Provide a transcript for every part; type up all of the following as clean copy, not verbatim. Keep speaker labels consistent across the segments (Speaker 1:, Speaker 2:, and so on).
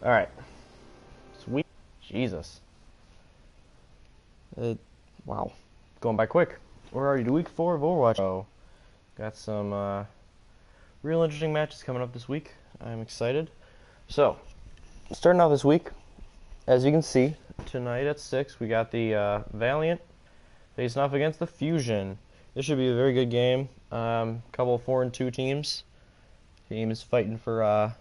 Speaker 1: Alright. Sweet. Jesus. Wow. Going by quick. We're already to week 4 of Overwatch. So, got some real interesting matches coming up this week. I'm excited. So, starting out this week, as you can see, tonight at 6, we got the Valiant facing off against the Fusion. This should be a very good game. Couple of 4-2 teams. Teams fighting for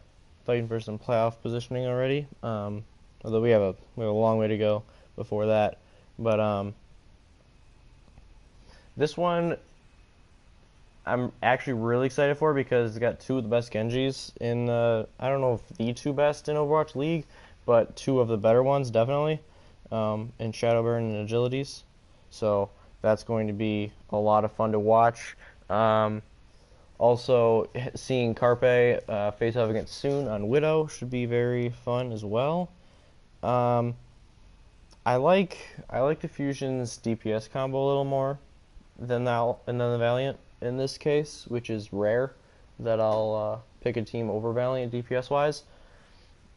Speaker 1: some playoff positioning already. Although we have a long way to go before that. But this one I'm actually really excited for because it's got two of the best Genjis in the, I don't know if the two best in Overwatch League, but two of the better ones definitely, in Shadowburn and Agilities. So that's going to be a lot of fun to watch. Also, seeing Carpe face off against Soon on Widow should be very fun as well. I like the Fusion's DPS combo a little more than the Valiant in this case, which is rare that I'll pick a team over Valiant DPS wise,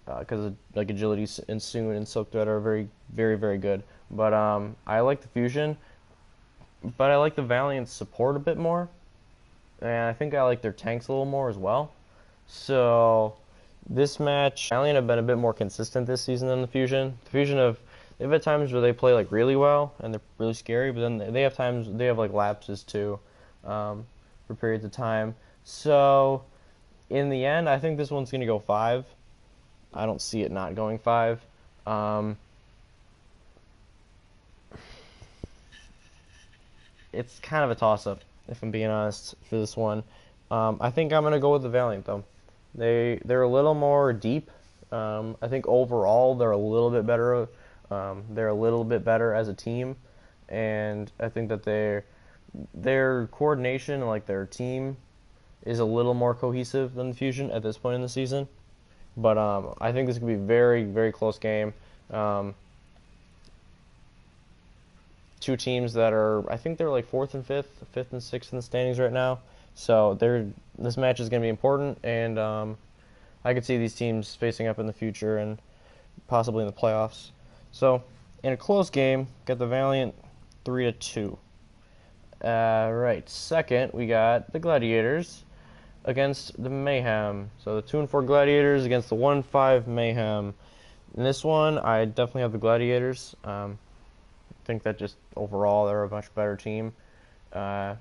Speaker 1: because like Agility and Soon and Silk Thread are very, very, very good. But I like the Fusion, but I like the Valiant's support a bit more, and I think I like their tanks a little more as well. So this match, Valiant have been a bit more consistent this season than the Fusion. The Fusion they've had times where they play like really well and they're really scary, but then they have like lapses too, for periods of time. So in the end, I think this one's gonna go 5. I don't see it not going 5. It's kind of a toss-up, if I'm being honest, for this one. I think I'm gonna go with the Valiant though. They're a little more deep. I think overall they're a little bit better. They're a little bit better as a team, and I think that their coordination and like their team is a little more cohesive than the Fusion at this point in the season. But I think this could be a very, very close game. Two teams that are, I think they're like 4th and 5th, 5th and 6th in the standings right now. So this match is going to be important, and I could see these teams facing up in the future and possibly in the playoffs. So in a close game, got the Valiant 3-2. Right, second we got the Gladiators against the Mayhem. So the 2-4 Gladiators against the 1-5 Mayhem. In this one, I definitely have the Gladiators. I think that just overall they're a much better team. I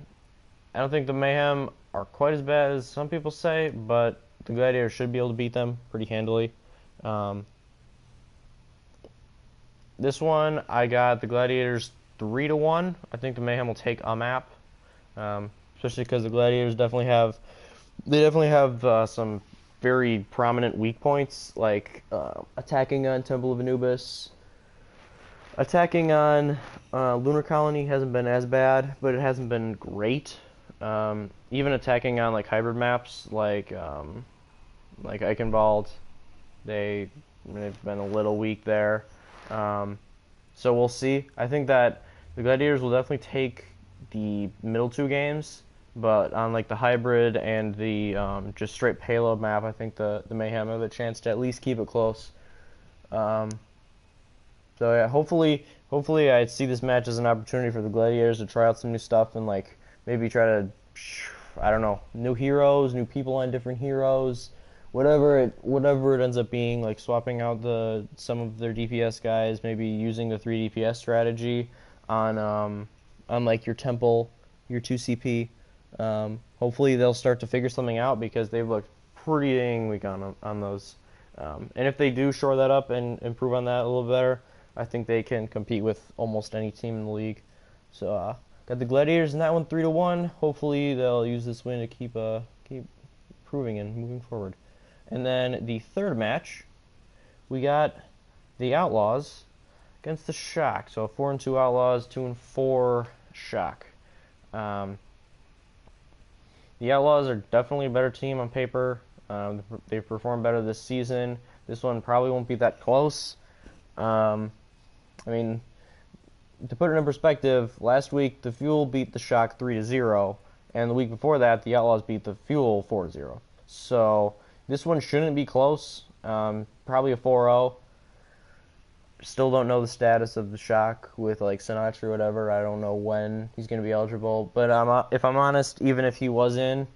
Speaker 1: don't think the Mayhem are quite as bad as some people say, but the Gladiators should be able to beat them pretty handily. This one, I got the Gladiators 3-1. I think the Mayhem will take a map, especially because the Gladiators definitely have some very prominent weak points, like attacking on Temple of Anubis. Attacking on Lunar Colony hasn't been as bad, but it hasn't been great. Even attacking on like hybrid maps, like Eichenwald, they've been a little weak there. So we'll see. I think that the Gladiators will definitely take the middle two games, but on like the hybrid and the just straight payload map, I think the Mayhem have a chance to at least keep it close. So yeah, hopefully I see this match as an opportunity for the Gladiators to try out some new stuff and like maybe try to, I don't know, new heroes, new people on different heroes, whatever it ends up being, like swapping out some of their DPS guys, maybe using the 3 DPS strategy on like your Temple, your 2 CP. Hopefully they'll start to figure something out because they've looked pretty dang weak on those. And if they do shore that up and improve on that a little better, I think they can compete with almost any team in the league. So got the Gladiators in that one 3-1. Hopefully they'll use this win to keep improving and moving forward. And then the third match, we got the Outlaws against the Shock. So 4-2 Outlaws, 2-4 Shock. The Outlaws are definitely a better team on paper. They've performed better this season. This one probably won't be that close. I mean, to put it in perspective, last week the Fuel beat the Shock 3-0, and the week before that the Outlaws beat the Fuel 4-0. So this one shouldn't be close. Probably a 4-0. Still don't know the status of the Shock with like Sinatra or whatever. I don't know when he's going to be eligible. But if I'm honest, even if he was in,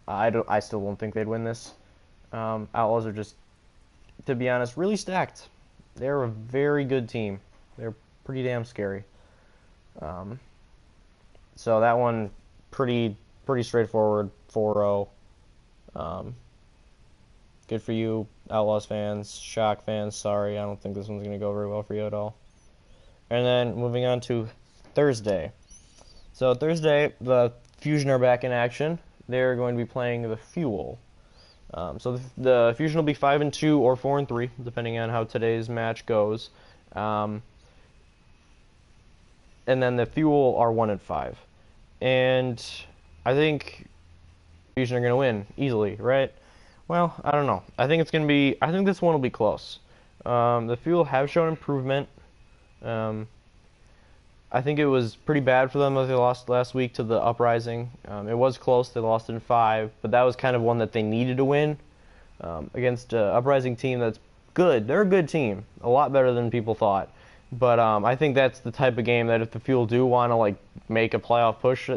Speaker 1: I still don't think they'd win this. Outlaws are just, to be honest, really stacked. They're a very good team. They're pretty damn scary. So that one, pretty straightforward, 4-0. Good for you, Outlaws fans, Shock fans. Sorry, I don't think this one's going to go very well for you at all. And then moving on to Thursday. So Thursday, the Fusion are back in action. They're going to be playing the Fuel. So the Fusion will be 5-2 or 4-3, depending on how today's match goes. And then the Fuel are 1-5. And I think Fusion are going to win easily, right? Well, I don't know. I think it's going to be. I think this one will be close. The Fuel have shown improvement. I think it was pretty bad for them that they lost last week to the Uprising. It was close. They lost in 5, but that was kind of one that they needed to win against an Uprising team that's good. They're a good team, a lot better than people thought. But I think that's the type of game that if the Fuel do want to like make a playoff push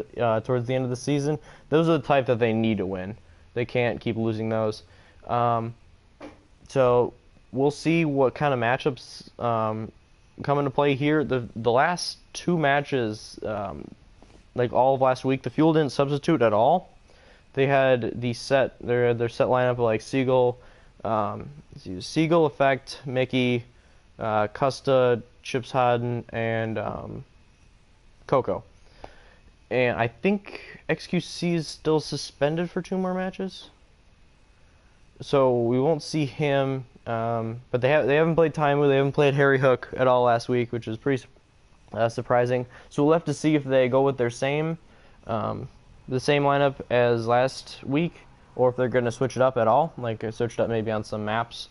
Speaker 1: towards the end of the season, those are the type that they need to win. They can't keep losing those. So we'll see what kind of matchups come into play here. The last 2 matches, like all of last week, the Fuel didn't substitute at all. They had their set lineup of like Siegel, Effect, Mickey, Custa, Chips Hodden, and Coco. And I think XQC is still suspended for 2 more matches, so we won't see him. But they haven't played Taimu, they haven't played Harry Hook at all last week, which is pretty surprising. So we'll have to see if they go with their same lineup as last week, or if they're going to switch it up at all, like switch it up maybe on some maps.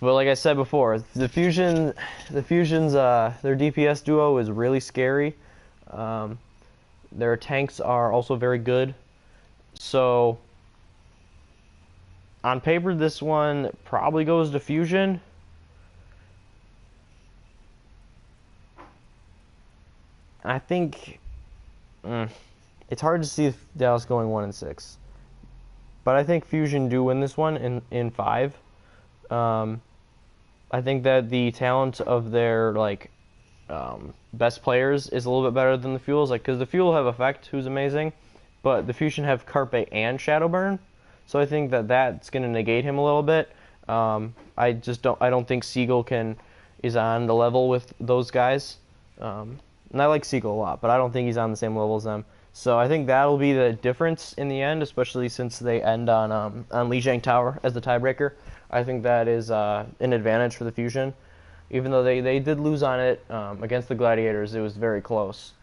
Speaker 1: But like I said before, the Fusion's their DPS duo is really scary. Their tanks are also very good. So on paper, this one probably goes to Fusion. I think it's hard to see Dallas going 1-6, but I think Fusion do win this one in 5. I think that the talent of their best players is a little bit better than the Fuel's, because the Fuel have Effect, who's amazing, but the Fusion have Carpe and Shadowburn, so I think that's going to negate him a little bit. I don't think Siegel is on the level with those guys. And I like Siegel a lot, but I don't think he's on the same level as them. So I think that'll be the difference in the end, especially since they end on Lijiang Tower as the tiebreaker. I think that is an advantage for the Fusion. Even though they did lose on it against the Gladiators, it was very close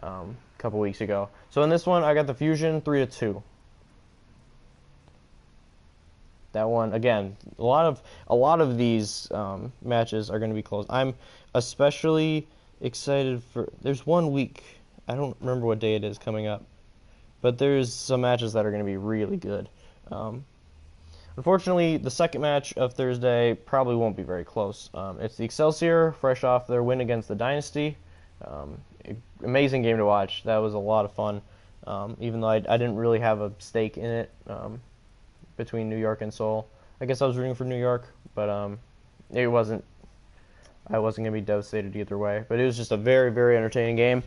Speaker 1: a couple weeks ago. So in this one, I got the Fusion 3-2. That one, again, a lot of these matches are going to be close. I'm especially excited for. There's 1 week. I don't remember what day it is coming up, but there's some matches that are going to be really good. Unfortunately, the second match of Thursday probably won't be very close. It's the Excelsior, fresh off their win against the Dynasty. Amazing game to watch. That was a lot of fun, even though I didn't really have a stake in it between New York and Seoul. I guess I was rooting for New York, but I wasn't going to be devastated either way. But it was just a very, very entertaining game.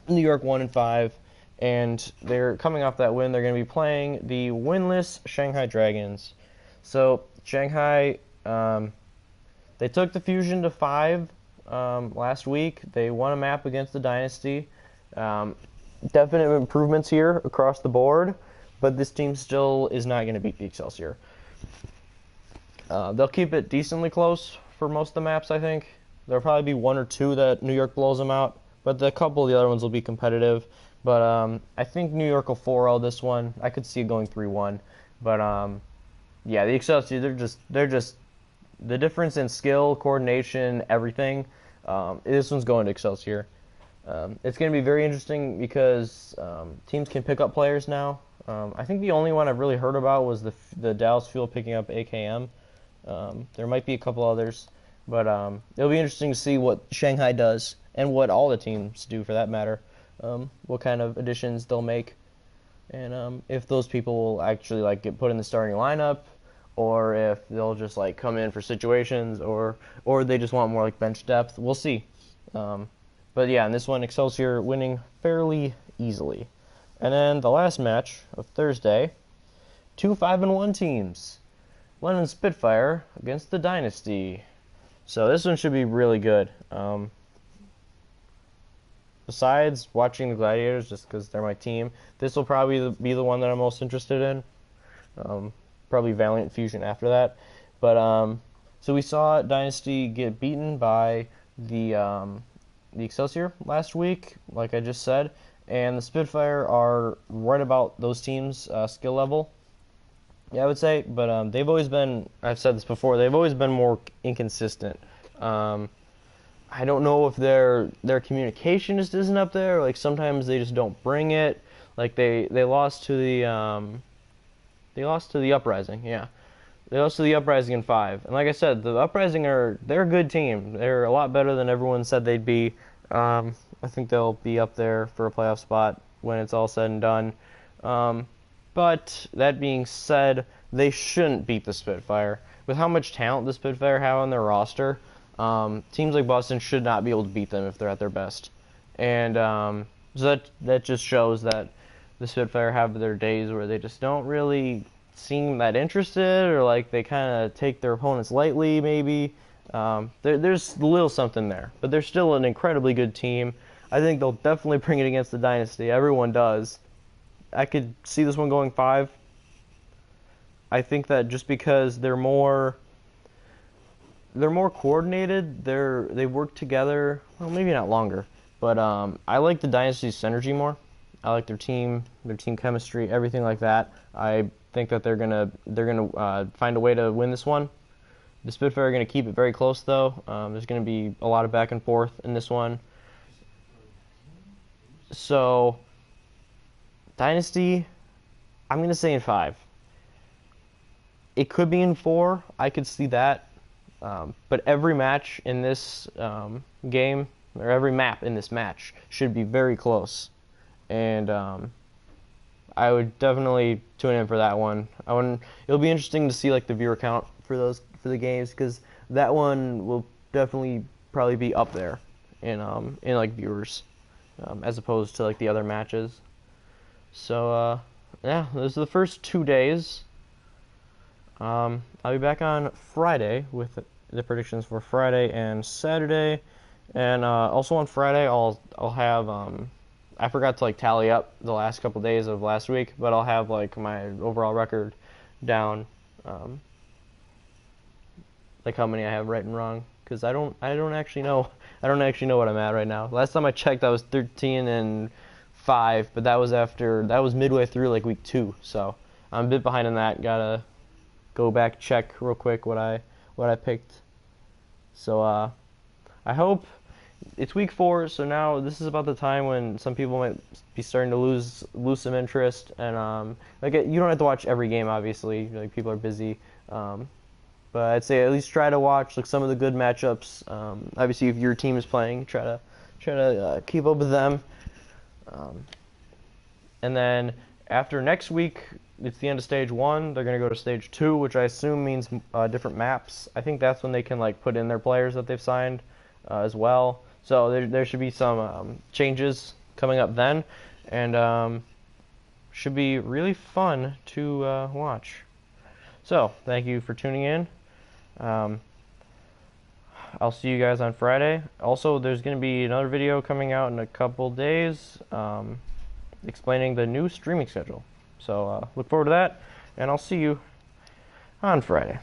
Speaker 1: New York 1-5. And they're coming off that win. They're going to be playing the winless Shanghai Dragons. So Shanghai, they took the Fusion to 5 last week. They won a map against the Dynasty. Definite improvements here across the board, but this team still is not going to beat the Excelsior. They'll keep it decently close for most of the maps, I think. There'll probably be 1 or 2 that New York blows them out, but a couple of the other ones will be competitive. But I think New York will 4-0 this one. I could see it going 3-1. But yeah, the Excelsior, they're just the difference in skill, coordination, everything. This one's going to Excelsior. It's going to be very interesting because teams can pick up players now. I think the only one I've really heard about was the Dallas Fuel picking up AKM. There might be a couple others, but it'll be interesting to see what Shanghai does and what all the teams do for that matter. What kind of additions they'll make, and if those people will actually like get put in the starting lineup, or if they'll just like come in for situations, or they just want more like bench depth. We'll see. But yeah, in this one, Excelsior winning fairly easily. And then the last match of Thursday, two 5-1 teams. London Spitfire against the Dynasty. So this one should be really good. Besides watching the Gladiators, just because they're my team, this will probably be the one that I'm most interested in. Probably Valiant Fusion after that. But so we saw Dynasty get beaten by the Excelsior last week, like I just said, and the Spitfire are right about those teams' skill level. Yeah, I would say, but they've always been, I've said this before, they've always been more inconsistent. I don't know if their communication just isn't up there. Like sometimes they just don't bring it. Like they lost to the Uprising. Yeah, they lost to the Uprising in 5. And like I said, the Uprising they're a good team. They're a lot better than everyone said they'd be. I think they'll be up there for a playoff spot when it's all said and done. But that being said, they shouldn't beat the Spitfire. With how much talent the Spitfire have on their roster, teams like Boston should not be able to beat them if they're at their best. And so that just shows that the Spitfire have their days where they just don't really seem that interested, or like they kind of take their opponents lightly maybe. There's a little something there, but they're still an incredibly good team. I think they'll definitely bring it against the Dynasty. Everyone does. I could see this one going 5. I think that just because they're more coordinated, they work together. Well, maybe not longer, but I like the Dynasty's synergy more. I like their team chemistry, everything like that. I think that they're gonna find a way to win this one. The Spitfire are gonna keep it very close though. There's gonna be a lot of back and forth in this one. So Dynasty, I'm going to say in 5. It could be in 4. I could see that. But every match in this game, or every map in this match, should be very close. And I would definitely tune in for that one. It'll be interesting to see like the viewer count for the games, because that one will definitely probably be up there in like viewers, as opposed to like the other matches. So, yeah, those are the first 2 days. I'll be back on Friday with the predictions for Friday and Saturday. And also on Friday, I'll have, I forgot to like tally up the last couple days of last week, but I'll have like my overall record down, like how many I have right and wrong, because I don't actually know what I'm at right now. Last time I checked, I was 13-5, but that was midway through like week 2, so I'm a bit behind on that. Gotta go back, check real quick what I picked. So I hope it's week 4, so now this is about the time when some people might be starting to lose some interest, and like you don't have to watch every game, obviously, like people are busy. But I'd say at least try to watch like some of the good matchups. Obviously, if your team is playing, try to keep up with them. And then after next week, it's the end of stage 1. They're gonna go to stage 2, which I assume means different maps. I think that's when they can like put in their players that they've signed as well. So there should be some changes coming up then, and should be really fun to watch. So thank you for tuning in. I'll see you guys on Friday. Also, there's going to be another video coming out in a couple days explaining the new streaming schedule. So look forward to that, and I'll see you on Friday.